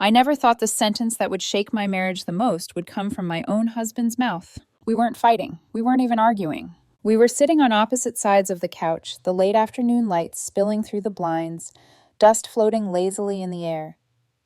I never thought the sentence that would shake my marriage the most would come from my own husband's mouth. We weren't fighting. We weren't even arguing. We were sitting on opposite sides of the couch, the late afternoon light spilling through the blinds, dust floating lazily in the air.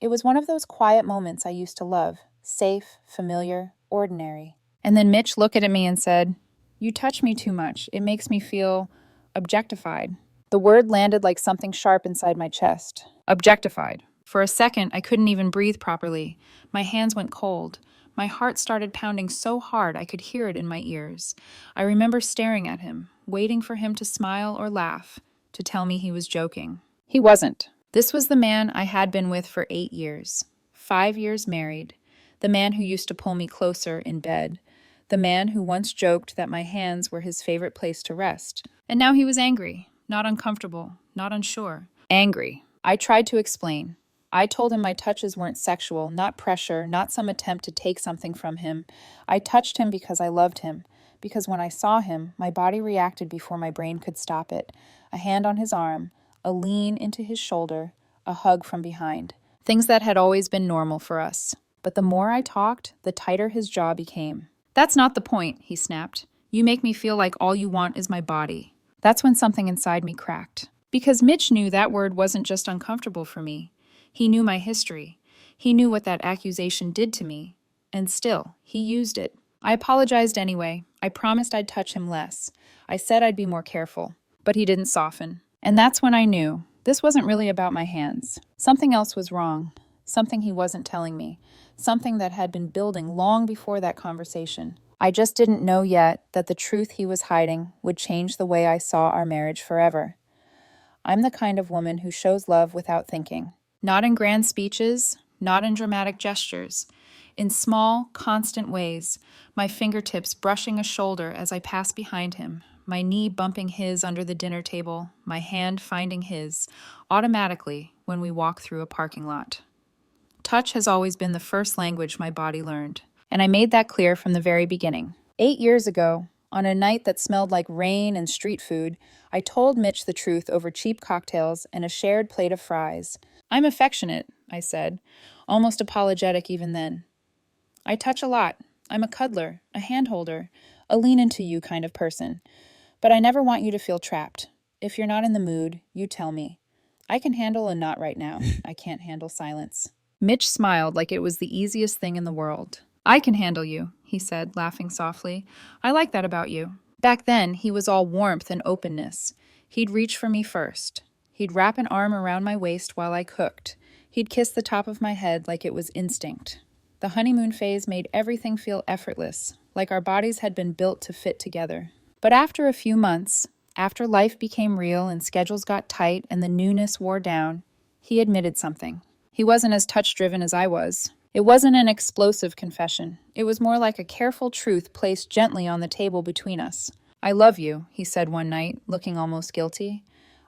It was one of those quiet moments I used to love, safe, familiar, ordinary. And then Mitch looked at me and said, "You touch me too much. It makes me feel objectified." The word landed like something sharp inside my chest. Objectified. For a second, I couldn't even breathe properly. My hands went cold. My heart started pounding so hard I could hear it in my ears. I remember staring at him, waiting for him to smile or laugh, to tell me he was joking. He wasn't. This was the man I had been with for 8 years. 5 years married. The man who used to pull me closer in bed. The man who once joked that my hands were his favorite place to rest. And now he was angry, not uncomfortable, not unsure. Angry. I tried to explain. I told him my touches weren't sexual, not pressure, not some attempt to take something from him. I touched him because I loved him, because when I saw him, my body reacted before my brain could stop it. A hand on his arm, a lean into his shoulder, a hug from behind. Things that had always been normal for us. But the more I talked, the tighter his jaw became. "That's not the point," he snapped. "You make me feel like all you want is my body." That's when something inside me cracked. Because Mitch knew that word wasn't just uncomfortable for me. He knew my history. He knew what that accusation did to me. And still, he used it. I apologized anyway. I promised I'd touch him less. I said I'd be more careful. But he didn't soften. And that's when I knew this wasn't really about my hands. Something else was wrong. Something he wasn't telling me. Something that had been building long before that conversation. I just didn't know yet that the truth he was hiding would change the way I saw our marriage forever. I'm the kind of woman who shows love without thinking. Not in grand speeches, not in dramatic gestures. In small, constant ways, my fingertips brushing a shoulder as I pass behind him, my knee bumping his under the dinner table, my hand finding his, automatically when we walk through a parking lot. Touch has always been the first language my body learned, and I made that clear from the very beginning. 8 years ago, on a night that smelled like rain and street food, I told Mitch the truth over cheap cocktails and a shared plate of fries. "I'm affectionate," I said, almost apologetic even then. "I touch a lot. I'm a cuddler, a handholder, a lean-into-you kind of person. But I never want you to feel trapped. If you're not in the mood, you tell me. I can handle a not right now. I can't handle silence." Mitch smiled like it was the easiest thing in the world. "I can handle you," he said, laughing softly. "I like that about you." Back then, he was all warmth and openness. He'd reach for me first. He'd wrap an arm around my waist while I cooked. He'd kiss the top of my head like it was instinct. The honeymoon phase made everything feel effortless, like our bodies had been built to fit together. But after a few months, after life became real and schedules got tight and the newness wore down, he admitted something. He wasn't as touch-driven as I was. It wasn't an explosive confession. It was more like a careful truth placed gently on the table between us. "I love you," he said one night, looking almost guilty.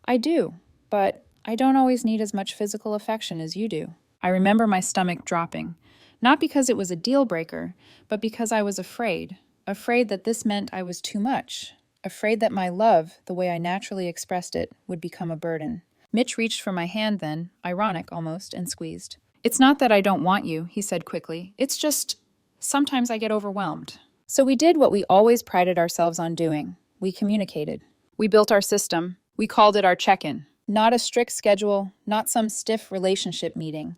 "I do. But I don't always need as much physical affection as you do." I remember my stomach dropping, not because it was a deal breaker, but because I was afraid that this meant I was too much, afraid that my love, the way I naturally expressed it, would become a burden. Mitch reached for my hand then, ironic almost, and squeezed. "It's not that I don't want you," he said quickly. "It's just, sometimes I get overwhelmed." So we did what we always prided ourselves on doing. We communicated. We built our system. We called it our check-in. Not a strict schedule, not some stiff relationship meeting.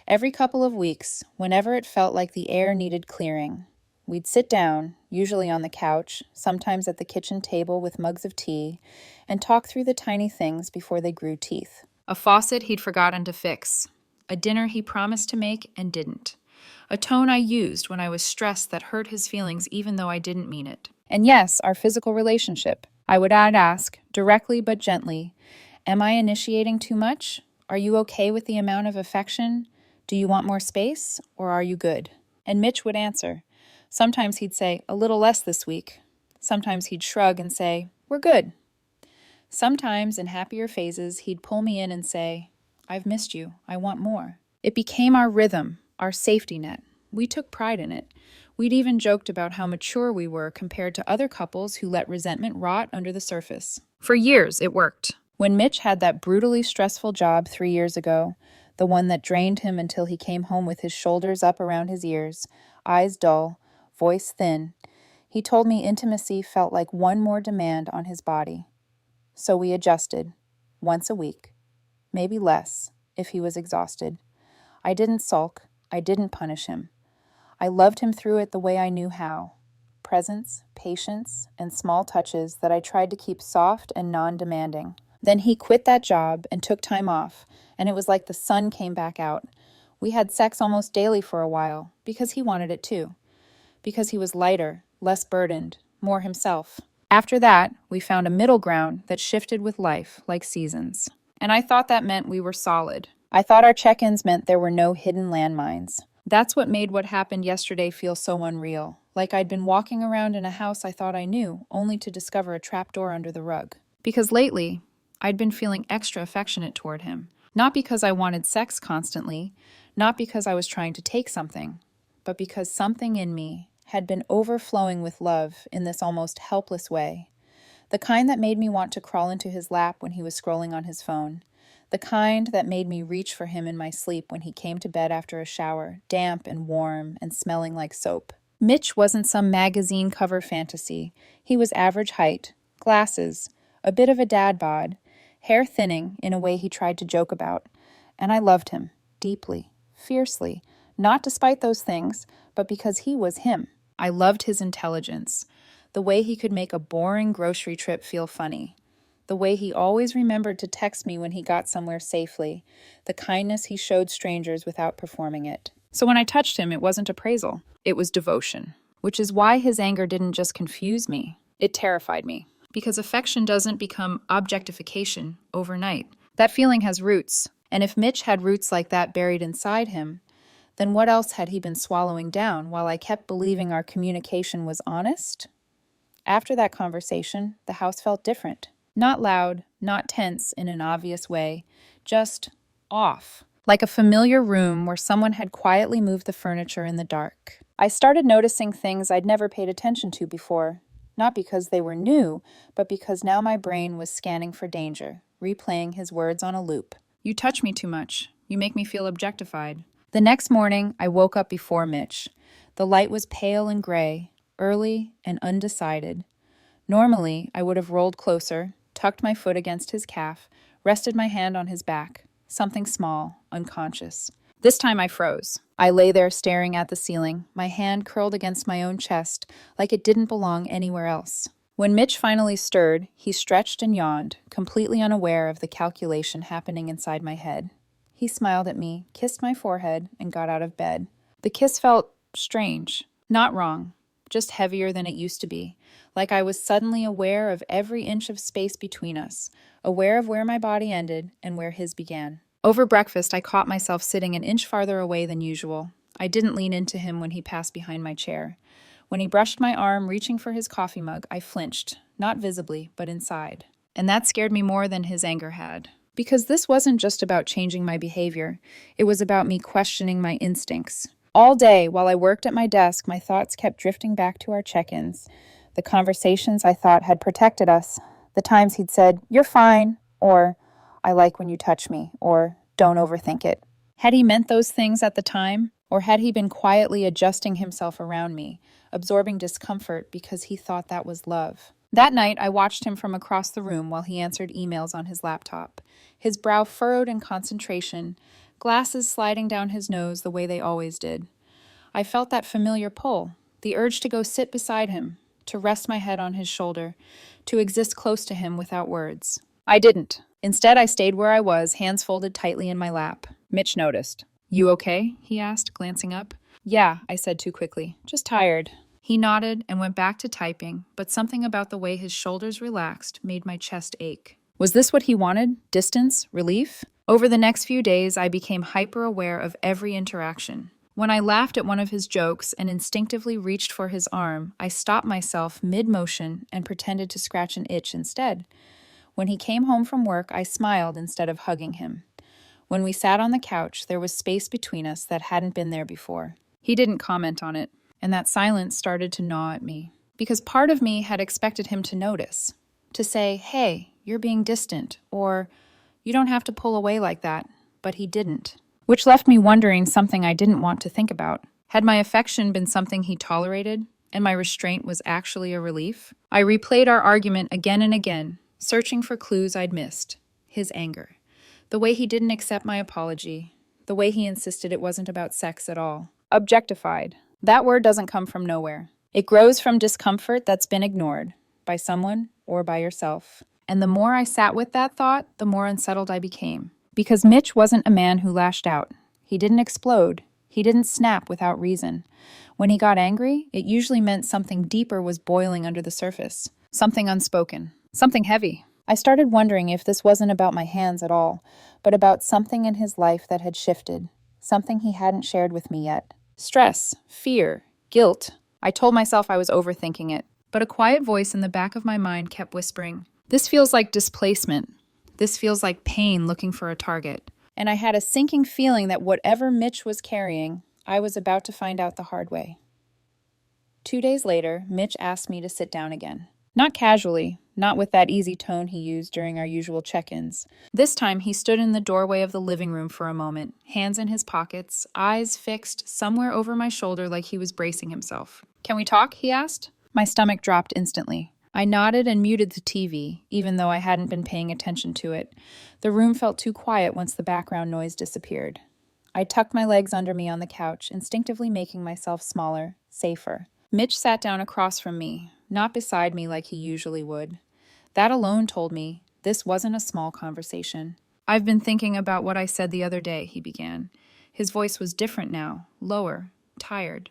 Every couple of weeks, whenever it felt like the air needed clearing, we'd sit down, usually on the couch, sometimes at the kitchen table with mugs of tea, and talk through the tiny things before they grew teeth. A faucet he'd forgotten to fix. A dinner he promised to make and didn't. A tone I used when I was stressed that hurt his feelings even though I didn't mean it. And yes, our physical relationship. I'd ask, directly but gently, "Am I initiating too much? Are you okay with the amount of affection? Do you want more space, or are you good?" And Mitch would answer. Sometimes he'd say, "A little less this week." Sometimes he'd shrug and say, "We're good." Sometimes, in happier phases, he'd pull me in and say, "I've missed you. I want more." It became our rhythm, our safety net. We took pride in it. We'd even joked about how mature we were compared to other couples who let resentment rot under the surface. For years, it worked. When Mitch had that brutally stressful job 3 years ago, the one that drained him until he came home with his shoulders up around his ears, eyes dull, voice thin. He told me intimacy felt like one more demand on his body. So we adjusted, once a week, maybe less, if he was exhausted. I didn't sulk, I didn't punish him. I loved him through it the way I knew how. Presence, patience, and small touches that I tried to keep soft and non-demanding. Then he quit that job and took time off, and it was like the sun came back out. We had sex almost daily for a while, because he wanted it too. Because he was lighter, less burdened, more himself. After that, we found a middle ground that shifted with life, like seasons. And I thought that meant we were solid. I thought our check-ins meant there were no hidden landmines. That's what made what happened yesterday feel so unreal. Like I'd been walking around in a house I thought I knew, only to discover a trapdoor under the rug. Because lately, I'd been feeling extra affectionate toward him. Not because I wanted sex constantly, not because I was trying to take something, but because something in me had been overflowing with love in this almost helpless way. The kind that made me want to crawl into his lap when he was scrolling on his phone. The kind that made me reach for him in my sleep when he came to bed after a shower, damp and warm and smelling like soap. Mitch wasn't some magazine cover fantasy. He was average height, glasses, a bit of a dad bod, hair thinning in a way he tried to joke about. And I loved him, deeply, fiercely, not despite those things, but because he was him. I loved his intelligence, the way he could make a boring grocery trip feel funny, the way he always remembered to text me when he got somewhere safely, the kindness he showed strangers without performing it. So when I touched him, it wasn't appraisal, it was devotion, which is why his anger didn't just confuse me, it terrified me. Because affection doesn't become objectification overnight. That feeling has roots, and if Mitch had roots like that buried inside him, then what else had he been swallowing down while I kept believing our communication was honest? After that conversation, the house felt different. Not loud, not tense in an obvious way, just off. Like a familiar room where someone had quietly moved the furniture in the dark. I started noticing things I'd never paid attention to before, not because they were new, but because now my brain was scanning for danger, replaying his words on a loop. You touch me too much. You make me feel objectified. The next morning, I woke up before Mitch. The light was pale and gray, early and undecided. Normally, I would have rolled closer, tucked my foot against his calf, rested my hand on his back, something small, unconscious. This time I froze. I lay there staring at the ceiling, my hand curled against my own chest, like it didn't belong anywhere else. When Mitch finally stirred, he stretched and yawned, completely unaware of the calculation happening inside my head. He smiled at me, kissed my forehead, and got out of bed. The kiss felt strange, not wrong, just heavier than it used to be, like I was suddenly aware of every inch of space between us, aware of where my body ended and where his began. Over breakfast, I caught myself sitting an inch farther away than usual. I didn't lean into him when he passed behind my chair. When he brushed my arm, reaching for his coffee mug, I flinched, not visibly, but inside. And that scared me more than his anger had. Because this wasn't just about changing my behavior. It was about me questioning my instincts. All day, while I worked at my desk, my thoughts kept drifting back to our check-ins. The conversations I thought had protected us. The times he'd said, "You're fine," or "I like when you touch me," or "Don't overthink it." Had he meant those things at the time? Or had he been quietly adjusting himself around me, absorbing discomfort because he thought that was love? That night, I watched him from across the room while he answered emails on his laptop. His brow furrowed in concentration, glasses sliding down his nose the way they always did. I felt that familiar pull, the urge to go sit beside him, to rest my head on his shoulder, to exist close to him without words. I didn't. Instead, I stayed where I was, hands folded tightly in my lap. Mitch noticed. "You okay?" he asked, glancing up. "Yeah," I said too quickly. "Just tired." He nodded and went back to typing, but something about the way his shoulders relaxed made my chest ache. Was this what he wanted? Distance? Relief? Over the next few days, I became hyper-aware of every interaction. When I laughed at one of his jokes and instinctively reached for his arm, I stopped myself mid-motion and pretended to scratch an itch instead. When he came home from work, I smiled instead of hugging him. When we sat on the couch, there was space between us that hadn't been there before. He didn't comment on it, and that silence started to gnaw at me. Because part of me had expected him to notice, to say, "Hey, you're being distant," or "You don't have to pull away like that," but he didn't. which left me wondering something I didn't want to think about. Had my affection been something he tolerated, and my restraint was actually a relief? I replayed our argument again and again, searching for clues I'd missed. His anger. The way he didn't accept my apology. The way he insisted it wasn't about sex at all. Objectified. That word doesn't come from nowhere. It grows from discomfort that's been ignored, by someone or by yourself. And the more I sat with that thought, the more unsettled I became. Because Mitch wasn't a man who lashed out. He didn't explode. He didn't snap without reason. When he got angry, it usually meant something deeper was boiling under the surface. Something unspoken. Something heavy. I started wondering if this wasn't about my hands at all, but about something in his life that had shifted. Something he hadn't shared with me yet. Stress, fear, guilt. I told myself I was overthinking it, but a quiet voice in the back of my mind kept whispering, "This feels like displacement. This feels like pain looking for a target." And I had a sinking feeling that whatever Mitch was carrying, I was about to find out the hard way. 2 days later, Mitch asked me to sit down again. Not casually, not with that easy tone he used during our usual check-ins. This time, he stood in the doorway of the living room for a moment, hands in his pockets, eyes fixed somewhere over my shoulder like he was bracing himself. "Can we talk?" he asked. My stomach dropped instantly. I nodded and muted the TV, even though I hadn't been paying attention to it. The room felt too quiet once the background noise disappeared. I tucked my legs under me on the couch, instinctively making myself smaller, safer. Mitch sat down across from me, not beside me like he usually would. That alone told me this wasn't a small conversation. "I've been thinking about what I said the other day," he began. His voice was different now, lower, tired.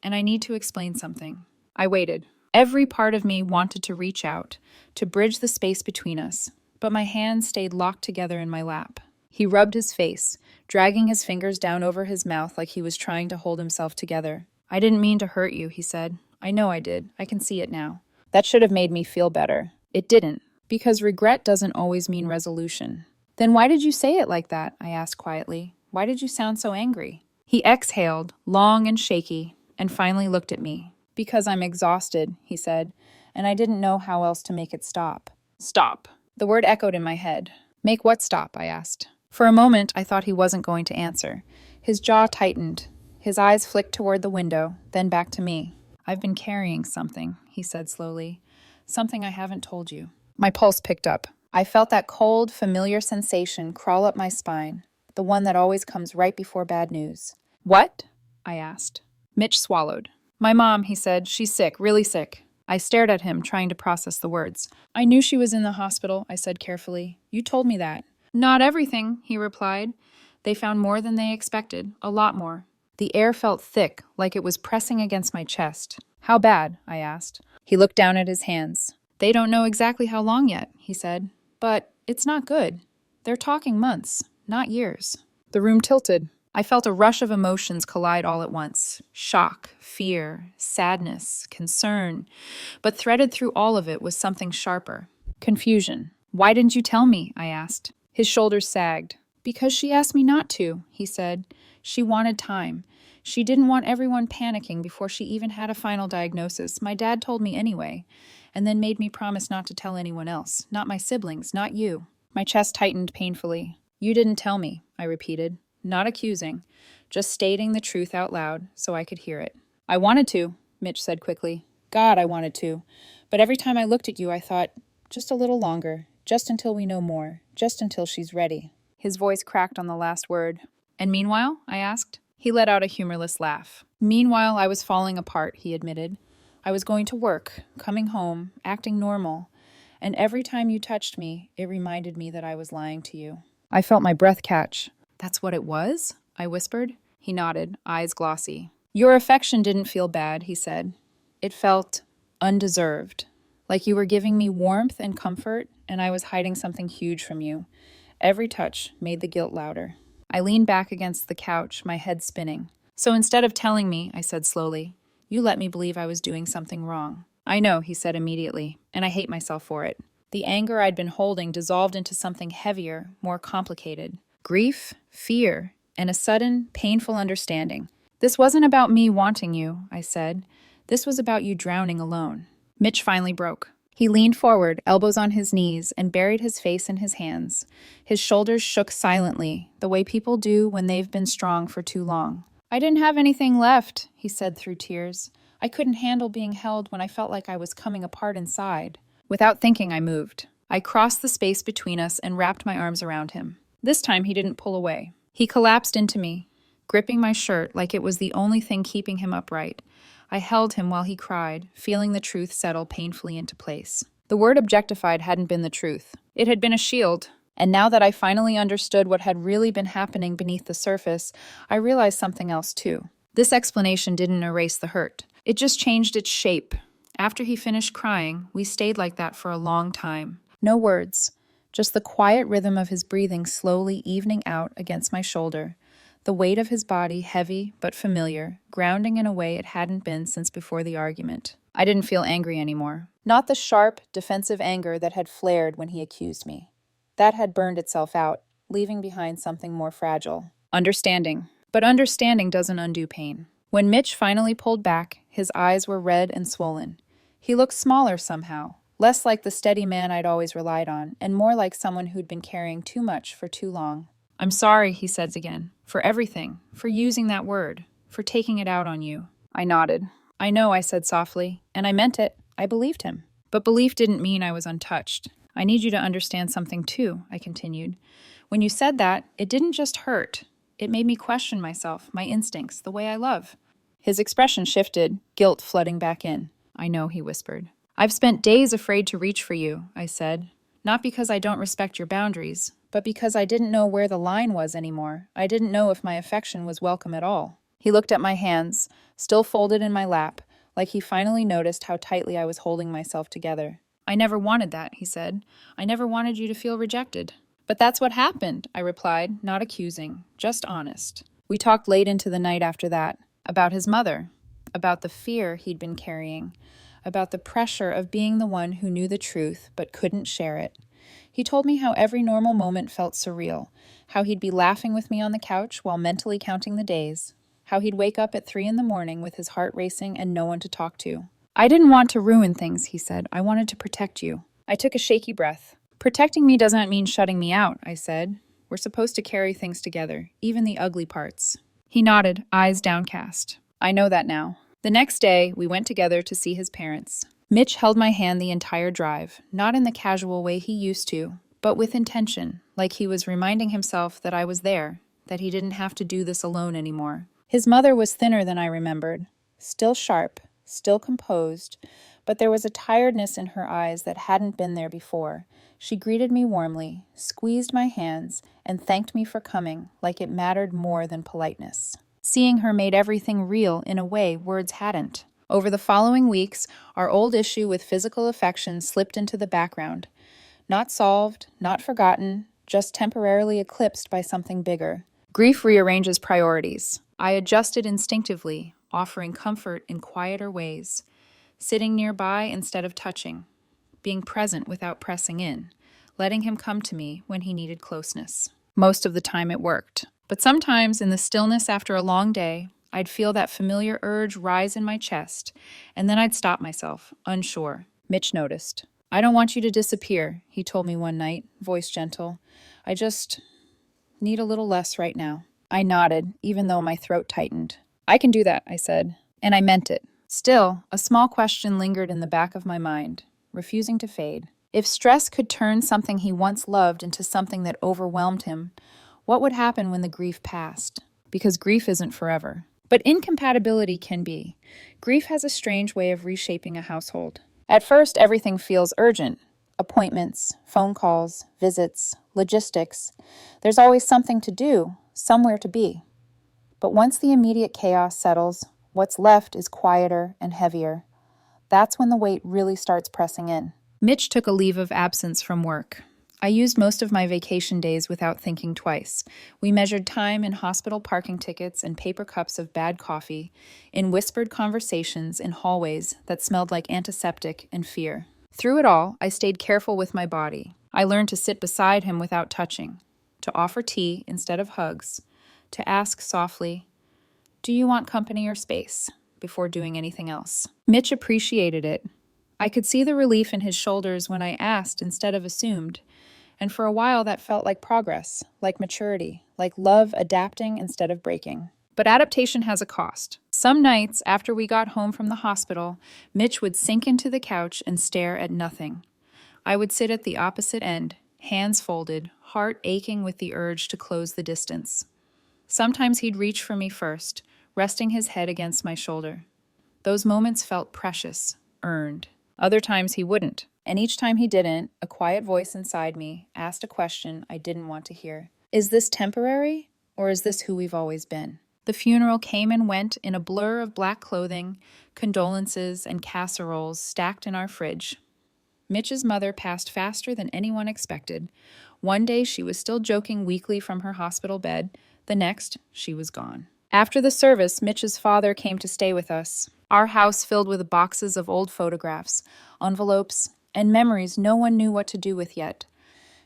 "And I need to explain something." I waited. Every part of me wanted to reach out, to bridge the space between us, but my hands stayed locked together in my lap. He rubbed his face, dragging his fingers down over his mouth like he was trying to hold himself together. "I didn't mean to hurt you," he said. "I know I did. I can see it now." That should have made me feel better. It didn't, because regret doesn't always mean resolution. "Then why did you say it like that?" I asked quietly. "Why did you sound so angry?" He exhaled, long and shaky, and finally looked at me. "Because I'm exhausted," he said, and I didn't know how else to make it stop. "Stop." The word echoed in my head. "Make what stop?" I asked. For a moment, I thought he wasn't going to answer. His jaw tightened. His eyes flicked toward the window, then back to me. "I've been carrying something," he said slowly. "Something I haven't told you." My pulse picked up. I felt that cold, familiar sensation crawl up my spine, the one that always comes right before bad news. "What?" I asked. Mitch swallowed. "My mom," he said. "She's sick, really sick." I stared at him, trying to process the words. "I knew she was in the hospital," I said carefully. "You told me that." "Not everything," he replied. "They found more than they expected, a lot more." The air felt thick, like it was pressing against my chest. "How bad?" I asked. He looked down at his hands. "They don't know exactly how long yet," he said. "But it's not good. They're talking months, not years." The room tilted. I felt a rush of emotions collide all at once. Shock, fear, sadness, concern. But threaded through all of it was something sharper. Confusion. "Why didn't you tell me?" I asked. His shoulders sagged. "Because she asked me not to," he said. "She wanted time. She didn't want everyone panicking before she even had a final diagnosis. My dad told me anyway, and then made me promise not to tell anyone else. Not my siblings, not you." My chest tightened painfully. "You didn't tell me," I repeated. Not accusing, just stating the truth out loud so I could hear it. "I wanted to," Mitch said quickly. "God, I wanted to. But every time I looked at you, I thought, just a little longer, just until we know more, just until she's ready." His voice cracked on the last word. "And meanwhile?" I asked. He let out a humorless laugh. "Meanwhile, I was falling apart," he admitted. "I was going to work, coming home, acting normal. And every time you touched me, it reminded me that I was lying to you." I felt my breath catch. "That's what it was?" I whispered. He nodded, eyes glossy. "Your affection didn't feel bad," he said. "It felt undeserved. Like you were giving me warmth and comfort, and I was hiding something huge from you." Every touch made the guilt louder. I leaned back against the couch, my head spinning. "So instead of telling me," I said slowly, "you let me believe I was doing something wrong." "I know," he said immediately, "and I hate myself for it." The anger I'd been holding dissolved into something heavier, more complicated. Grief, fear, and a sudden, painful understanding. "This wasn't about me wanting you," I said. "This was about you drowning alone." Mitch finally broke. He leaned forward, elbows on his knees, and buried his face in his hands. His shoulders shook silently, the way people do when they've been strong for too long. I didn't have anything left, he said through tears. I couldn't handle being held when I felt like I was coming apart inside. Without thinking, I moved. I crossed the space between us and wrapped my arms around him. This time, he didn't pull away. He collapsed into me, gripping my shirt like it was the only thing keeping him upright. I held him while he cried, feeling the truth settle painfully into place. The word objectified hadn't been the truth. It had been a shield. And now that I finally understood what had really been happening beneath the surface, I realized something else too. This explanation didn't erase the hurt. It just changed its shape. After he finished crying, we stayed like that for a long time. No words, just the quiet rhythm of his breathing slowly evening out against my shoulder. The weight of his body heavy but familiar, grounding in a way it hadn't been since before the argument. I didn't feel angry anymore. Not the sharp, defensive anger that had flared when he accused me. That had burned itself out, leaving behind something more fragile. Understanding. But understanding doesn't undo pain. When Mitch finally pulled back, his eyes were red and swollen. He looked smaller somehow, less like the steady man I'd always relied on, and more like someone who'd been carrying too much for too long. I'm sorry, he says again, for everything, for using that word, for taking it out on you. I nodded. I know, I said softly, and I meant it. I believed him. But belief didn't mean I was untouched. I need you to understand something too, I continued. When you said that, it didn't just hurt. It made me question myself, my instincts, the way I love. His expression shifted, guilt flooding back in. I know, he whispered. I've spent days afraid to reach for you, I said. Not because I don't respect your boundaries, but because I didn't know where the line was anymore. I didn't know if my affection was welcome at all. He looked at my hands, still folded in my lap, like he finally noticed how tightly I was holding myself together. I never wanted that, he said. I never wanted you to feel rejected. But that's what happened, I replied, not accusing, just honest. We talked late into the night after that, about his mother, about the fear he'd been carrying, about the pressure of being the one who knew the truth but couldn't share it. He told me how every normal moment felt surreal, how he'd be laughing with me on the couch while mentally counting the days, how he'd wake up at 3 a.m. with his heart racing and no one to talk to. I didn't want to ruin things, he said. I wanted to protect you. I took a shaky breath. Protecting me doesn't mean shutting me out, I said. We're supposed to carry things together, even the ugly parts. He nodded, eyes downcast. I know that now. The next day, we went together to see his parents. Mitch held my hand the entire drive, not in the casual way he used to, but with intention, like he was reminding himself that I was there, that he didn't have to do this alone anymore. His mother was thinner than I remembered, still sharp, still composed, but there was a tiredness in her eyes that hadn't been there before. She greeted me warmly, squeezed my hands, and thanked me for coming, like it mattered more than politeness. Seeing her made everything real in a way words hadn't. Over the following weeks, our old issue with physical affection slipped into the background. Not solved, not forgotten, just temporarily eclipsed by something bigger. Grief rearranges priorities. I adjusted instinctively, offering comfort in quieter ways, sitting nearby instead of touching, being present without pressing in, letting him come to me when he needed closeness. Most of the time it worked, but sometimes in the stillness after a long day, I'd feel that familiar urge rise in my chest, and then I'd stop myself, unsure. Mitch noticed. I don't want you to disappear, he told me one night, voice gentle. I just need a little less right now. I nodded, even though my throat tightened. I can do that, I said, and I meant it. Still, a small question lingered in the back of my mind, refusing to fade. If stress could turn something he once loved into something that overwhelmed him, what would happen when the grief passed? Because grief isn't forever. But incompatibility can be. Grief has a strange way of reshaping a household. At first, everything feels urgent. Appointments, phone calls, visits, logistics. There's always something to do, somewhere to be. But once the immediate chaos settles, what's left is quieter and heavier. That's when the weight really starts pressing in. Mitch took a leave of absence from work. I used most of my vacation days without thinking twice. We measured time in hospital parking tickets and paper cups of bad coffee, in whispered conversations in hallways that smelled like antiseptic and fear. Through it all, I stayed careful with my body. I learned to sit beside him without touching, to offer tea instead of hugs, to ask softly, "Do you want company or space?" before doing anything else. Mitch appreciated it. I could see the relief in his shoulders when I asked instead of assumed, and for a while that felt like progress, like maturity, like love adapting instead of breaking. But adaptation has a cost. Some nights, after we got home from the hospital, Mitch would sink into the couch and stare at nothing. I would sit at the opposite end, hands folded, heart aching with the urge to close the distance. Sometimes he'd reach for me first, resting his head against my shoulder. Those moments felt precious, earned. Other times he wouldn't, and each time he didn't, a quiet voice inside me asked a question I didn't want to hear. Is this temporary, or is this who we've always been? The funeral came and went in a blur of black clothing, condolences, and casseroles stacked in our fridge. Mitch's mother passed faster than anyone expected. One day she was still joking weakly from her hospital bed. The next, she was gone. After the service, Mitch's father came to stay with us. Our house filled with boxes of old photographs, envelopes, and memories no one knew what to do with yet.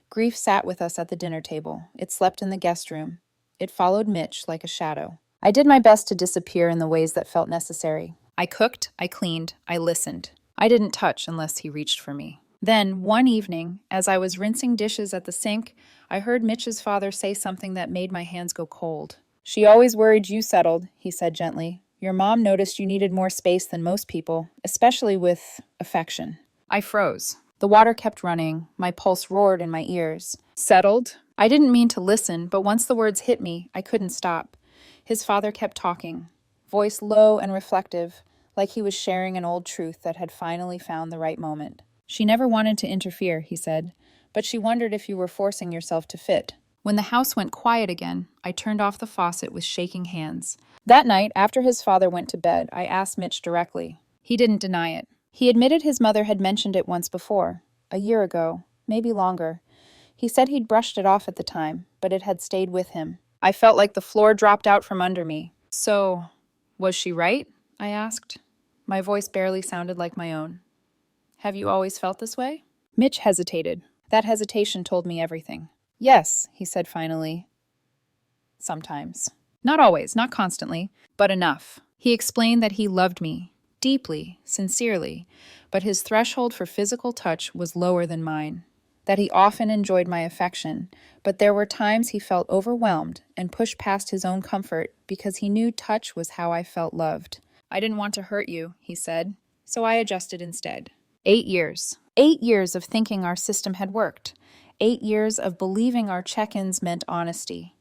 Grief sat with us at the dinner table. It slept in the guest room. It followed Mitch like a shadow. I did my best to disappear in the ways that felt necessary. I cooked, I cleaned, I listened. I didn't touch unless he reached for me. Then, one evening, as I was rinsing dishes at the sink, I heard Mitch's father say something that made my hands go cold. She always worried you settled, he said gently. Your mom noticed you needed more space than most people, especially with affection. I froze. The water kept running. My pulse roared in my ears. Settled? I didn't mean to listen, but once the words hit me, I couldn't stop. His father kept talking, voice low and reflective, like he was sharing an old truth that had finally found the right moment. She never wanted to interfere, he said, but she wondered if you were forcing yourself to fit. When the house went quiet again, I turned off the faucet with shaking hands. That night, after his father went to bed, I asked Mitch directly. He didn't deny it. He admitted his mother had mentioned it once before, a year ago, maybe longer. He said he'd brushed it off at the time, but it had stayed with him. I felt like the floor dropped out from under me. So, was she right? I asked. My voice barely sounded like my own. Have you always felt this way? Mitch hesitated. That hesitation told me everything. Yes, he said finally. Sometimes. Not always, not constantly, but enough. He explained that he loved me, deeply, sincerely, but his threshold for physical touch was lower than mine. That he often enjoyed my affection, but there were times he felt overwhelmed and pushed past his own comfort because he knew touch was how I felt loved. I didn't want to hurt you, he said, so I adjusted instead. 8 years. 8 years of thinking our system had worked. 8 years of believing our check-ins meant honesty.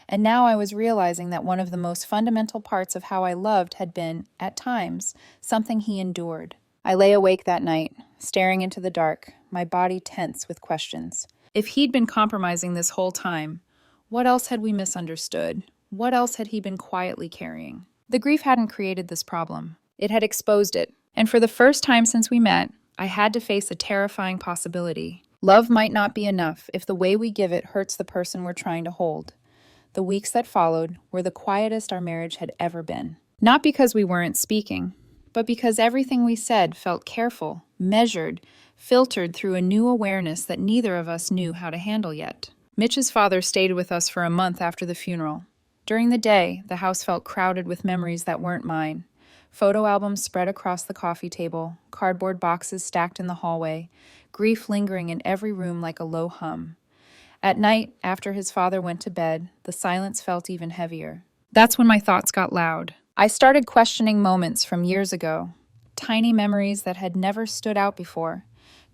And now I was realizing that one of the most fundamental parts of how I loved had been, at times, something he endured. I lay awake that night, staring into the dark, my body tense with questions. If he'd been compromising this whole time, what else had we misunderstood? What else had he been quietly carrying? The grief hadn't created this problem. It had exposed it. And for the first time since we met, I had to face a terrifying possibility. Love might not be enough if the way we give it hurts the person we're trying to hold. The weeks that followed were the quietest our marriage had ever been. Not because we weren't speaking, but because everything we said felt careful, measured, filtered through a new awareness that neither of us knew how to handle yet. Mitch's father stayed with us for a month after the funeral. During the day, the house felt crowded with memories that weren't mine. Photo albums spread across the coffee table, cardboard boxes stacked in the hallway, grief lingering in every room like a low hum. At night, after his father went to bed, the silence felt even heavier. That's when my thoughts got loud. I started questioning moments from years ago, tiny memories that had never stood out before.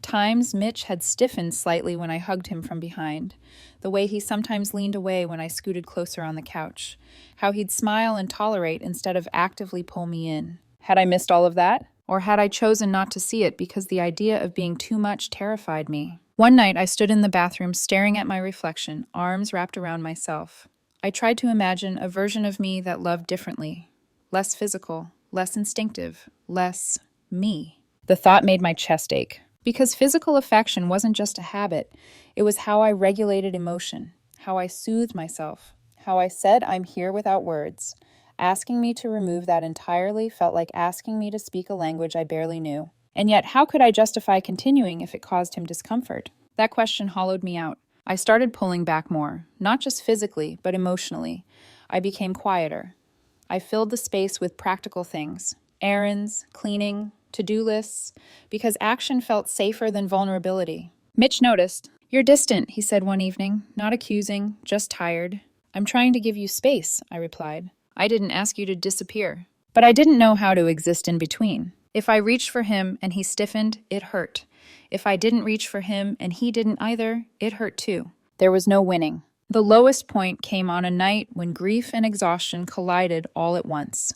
Times Mitch had stiffened slightly when I hugged him from behind, the way he sometimes leaned away when I scooted closer on the couch, how he'd smile and tolerate instead of actively pull me in. Had I missed all of that? Or had I chosen not to see it because the idea of being too much terrified me? One night I stood in the bathroom staring at my reflection, arms wrapped around myself. I tried to imagine a version of me that loved differently, less physical, less instinctive, less me. The thought made my chest ache. Because physical affection wasn't just a habit, it was how I regulated emotion, how I soothed myself, how I said I'm here without words. Asking me to remove that entirely felt like asking me to speak a language I barely knew. And yet, how could I justify continuing if it caused him discomfort? That question hollowed me out. I started pulling back more, not just physically, but emotionally. I became quieter. I filled the space with practical things, errands, cleaning, to-do lists, because action felt safer than vulnerability. Mitch noticed. "You're distant," he said one evening, not accusing, just tired. "I'm trying to give you space," I replied. "I didn't ask you to disappear." But I didn't know how to exist in between. If I reached for him and he stiffened, it hurt. If I didn't reach for him and he didn't either, it hurt too. There was no winning. The lowest point came on a night when grief and exhaustion collided all at once.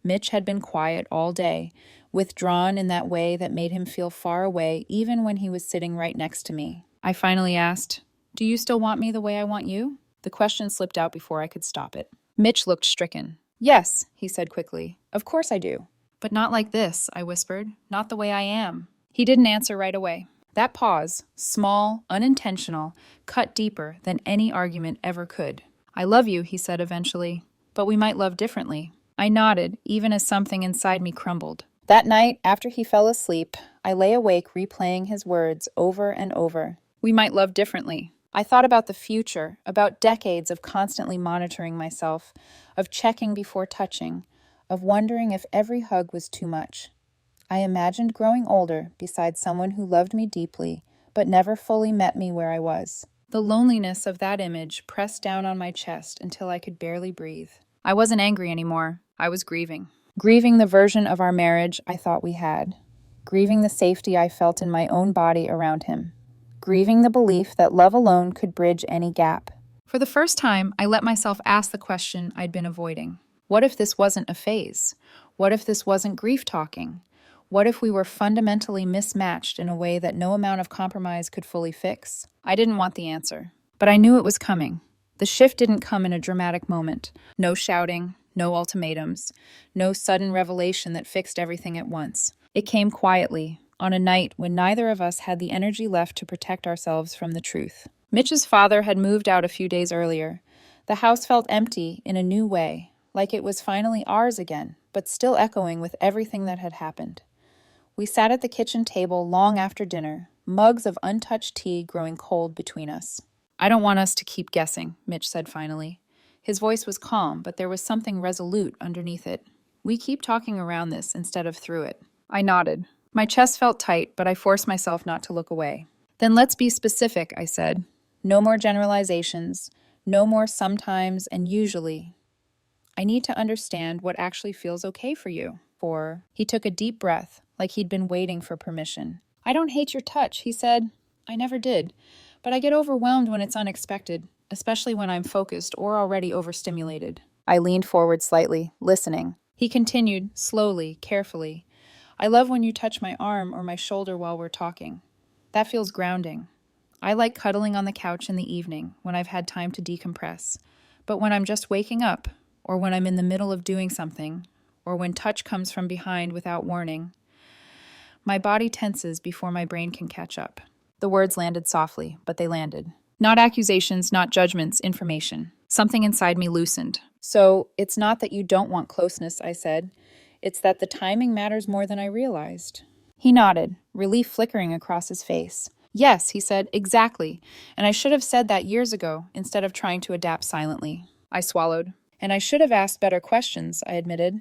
Mitch had been quiet all day, withdrawn in that way that made him feel far away even when he was sitting right next to me. I finally asked, "Do you still want me the way I want you?" The question slipped out before I could stop it. Mitch looked stricken. "Yes," he said quickly. "Of course I do." "But not like this," I whispered. "Not the way I am." He didn't answer right away. That pause, small, unintentional, cut deeper than any argument ever could. "I love you," he said eventually, "but we might love differently." I nodded, even as something inside me crumbled. That night, after he fell asleep, I lay awake replaying his words over and over. We might love differently. I thought about the future, about decades of constantly monitoring myself, of checking before touching, of wondering if every hug was too much. I imagined growing older beside someone who loved me deeply, but never fully met me where I was. The loneliness of that image pressed down on my chest until I could barely breathe. I wasn't angry anymore. I was grieving. Grieving the version of our marriage I thought we had. Grieving the safety I felt in my own body around him. Grieving the belief that love alone could bridge any gap. For the first time, I let myself ask the question I'd been avoiding. What if this wasn't a phase? What if this wasn't grief talking? What if we were fundamentally mismatched in a way that no amount of compromise could fully fix? I didn't want the answer, but I knew it was coming. The shift didn't come in a dramatic moment. No shouting, no ultimatums, no sudden revelation that fixed everything at once. It came quietly, on a night when neither of us had the energy left to protect ourselves from the truth. Mitch's father had moved out a few days earlier. The house felt empty in a new way, like it was finally ours again, but still echoing with everything that had happened. We sat at the kitchen table long after dinner, mugs of untouched tea growing cold between us. "I don't want us to keep guessing," Mitch said finally. His voice was calm, but there was something resolute underneath it. "We keep talking around this instead of through it." I nodded. My chest felt tight, but I forced myself not to look away. "Then let's be specific," I said. "No more generalizations, no more sometimes and usually. I need to understand what actually feels okay for you." He took a deep breath, like he'd been waiting for permission. "I don't hate your touch," he said. "I never did. But I get overwhelmed when it's unexpected, especially when I'm focused or already overstimulated." I leaned forward slightly, listening. He continued, slowly, carefully. "I love when you touch my arm or my shoulder while we're talking. That feels grounding. I like cuddling on the couch in the evening when I've had time to decompress. But when I'm just waking up, or when I'm in the middle of doing something, or when touch comes from behind without warning, my body tenses before my brain can catch up." The words landed softly, but they landed. Not accusations, not judgments, information. Something inside me loosened. "So, it's not that you don't want closeness," I said. "It's that the timing matters more than I realized." He nodded, relief flickering across his face. "Yes," he said, "exactly. And I should have said that years ago, instead of trying to adapt silently." I swallowed. "And I should have asked better questions," I admitted,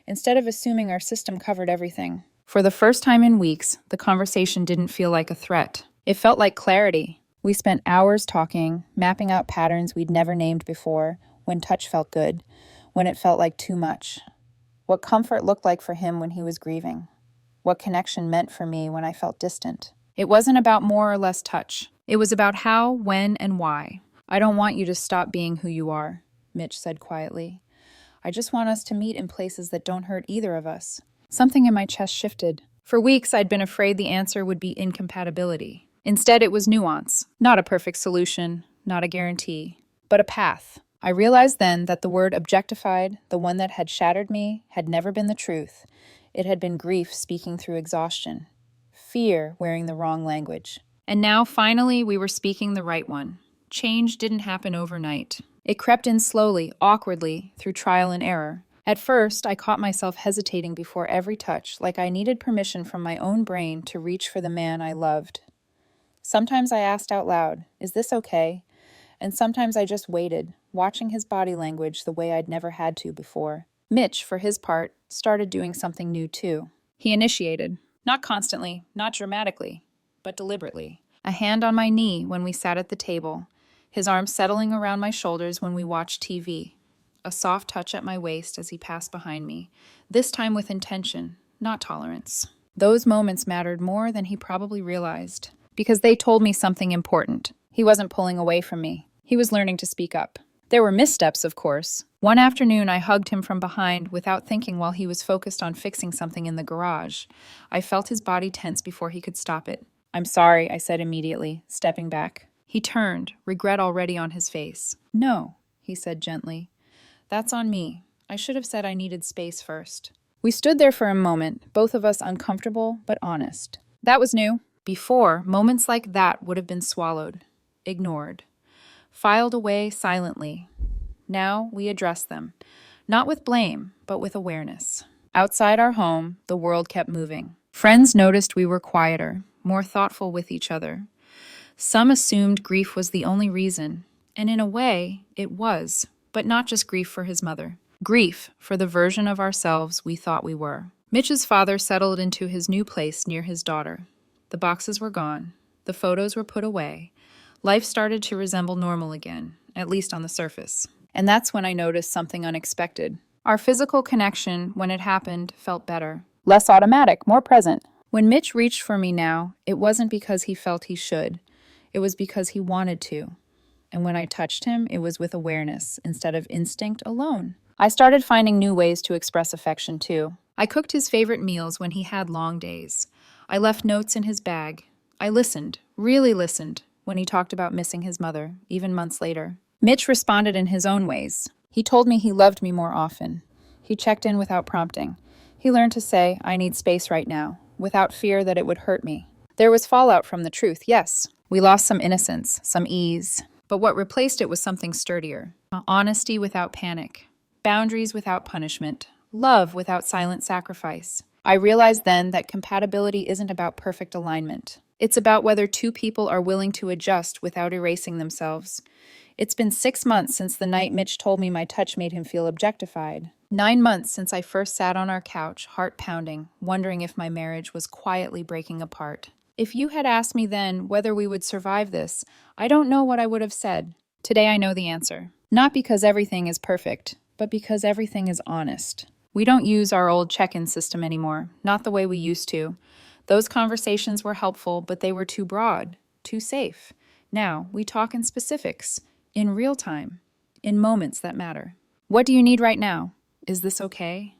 instead of assuming our system covered everything. For the first time in weeks, the conversation didn't feel like a threat. It felt like clarity. We spent hours talking, mapping out patterns we'd never named before, when touch felt good, when it felt like too much. What comfort looked like for him when he was grieving. What connection meant for me when I felt distant. It wasn't about more or less touch. It was about how, when, and why. "I don't want you to stop being who you are," Mitch said quietly. "I just want us to meet in places that don't hurt either of us." Something in my chest shifted. For weeks, I'd been afraid the answer would be incompatibility. Instead, it was nuance. Not a perfect solution, not a guarantee, but a path. I realized then that the word objectified, the one that had shattered me, had never been the truth. It had been grief speaking through exhaustion. Fear wearing the wrong language. And now, finally, we were speaking the right one. Change didn't happen overnight. It crept in slowly, awkwardly, through trial and error. At first, I caught myself hesitating before every touch, like I needed permission from my own brain to reach for the man I loved. Sometimes I asked out loud, "Is this okay?" And sometimes I just waited, watching his body language the way I'd never had to before. Mitch, for his part, started doing something new too. He initiated. Not constantly, not dramatically, but deliberately. A hand on my knee when we sat at the table, his arm settling around my shoulders when we watched TV. A soft touch at my waist as he passed behind me, this time with intention, not tolerance. Those moments mattered more than he probably realized, because they told me something important. He wasn't pulling away from me. He was learning to speak up. There were missteps, of course. One afternoon, I hugged him from behind without thinking while he was focused on fixing something in the garage. I felt his body tense before he could stop it. "I'm sorry," I said immediately, stepping back. He turned, regret already on his face. "No," he said gently. "That's on me. I should have said I needed space first." We stood there for a moment, both of us uncomfortable but honest. That was new. Before, moments like that would have been swallowed, ignored, filed away silently. Now we address them, not with blame, but with awareness. Outside our home, the world kept moving. Friends noticed we were quieter, more thoughtful with each other. Some assumed grief was the only reason, and in a way, it was, but not just grief for his mother. Grief for the version of ourselves we thought we were. Mitch's father settled into his new place near his daughter. The boxes were gone. The photos were put away. Life started to resemble normal again, at least on the surface. And that's when I noticed something unexpected. Our physical connection, when it happened, felt better. Less automatic, more present. When Mitch reached for me now, it wasn't because he felt he should. It was because he wanted to. And when I touched him, it was with awareness instead of instinct alone. I started finding new ways to express affection, too. I cooked his favorite meals when he had long days. I left notes in his bag. I listened, really listened, when he talked about missing his mother, even months later. Mitch responded in his own ways. He told me he loved me more often. He checked in without prompting. He learned to say, "I need space right now," without fear that it would hurt me. There was fallout from the truth, yes. We lost some innocence, some ease. But what replaced it was something sturdier. Honesty without panic. Boundaries without punishment. Love without silent sacrifice. I realized then that compatibility isn't about perfect alignment. It's about whether two people are willing to adjust without erasing themselves. It's been 6 months since the night Mitch told me my touch made him feel objectified. 9 months since I first sat on our couch, heart pounding, wondering if my marriage was quietly breaking apart. If you had asked me then whether we would survive this, I don't know what I would have said. Today I know the answer. Not because everything is perfect, but because everything is honest. We don't use our old check-in system anymore, not the way we used to. Those conversations were helpful, but they were too broad, too safe. Now, we talk in specifics, in real time, in moments that matter. What do you need right now? Is this okay?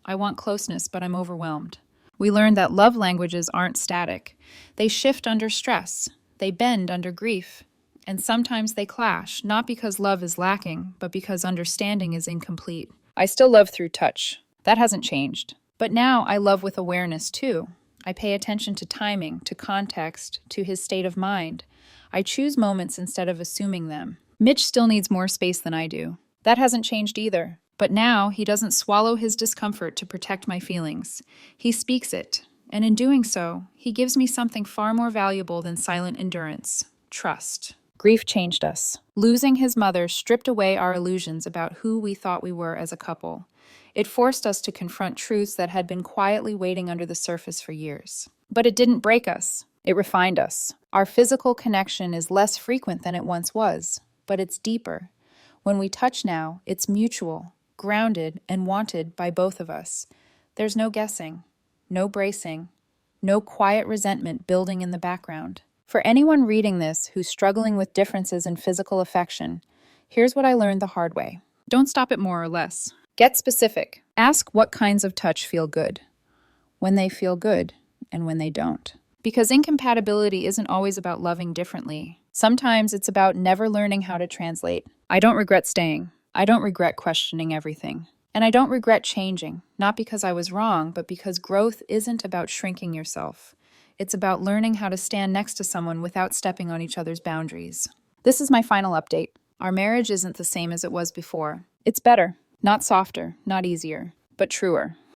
I want closeness, but I'm overwhelmed. We learned that love languages aren't static. They shift under stress. They bend under grief. And sometimes they clash, not because love is lacking, but because understanding is incomplete. I still love through touch. That hasn't changed. But now I love with awareness too. I pay attention to timing, to context, to his state of mind. I choose moments instead of assuming them. Mitch still needs more space than I do. That hasn't changed either. But now he doesn't swallow his discomfort to protect my feelings. He speaks it. And in doing so, he gives me something far more valuable than silent endurance: trust. Grief changed us. Losing his mother stripped away our illusions about who we thought we were as a couple. It forced us to confront truths that had been quietly waiting under the surface for years. But it didn't break us. It refined us. Our physical connection is less frequent than it once was, but it's deeper. When we touch now, it's mutual, grounded, and wanted by both of us. There's no guessing, no bracing, no quiet resentment building in the background. For anyone reading this who's struggling with differences in physical affection, here's what I learned the hard way. Don't stop at more or less. Get specific. Ask what kinds of touch feel good, when they feel good, and when they don't. Because incompatibility isn't always about loving differently. Sometimes it's about never learning how to translate. I don't regret staying. I don't regret questioning everything. And I don't regret changing, not because I was wrong, but because growth isn't about shrinking yourself. It's about learning how to stand next to someone without stepping on each other's boundaries. This is my final update. Our marriage isn't the same as it was before. It's better. Not softer, not easier, but truer.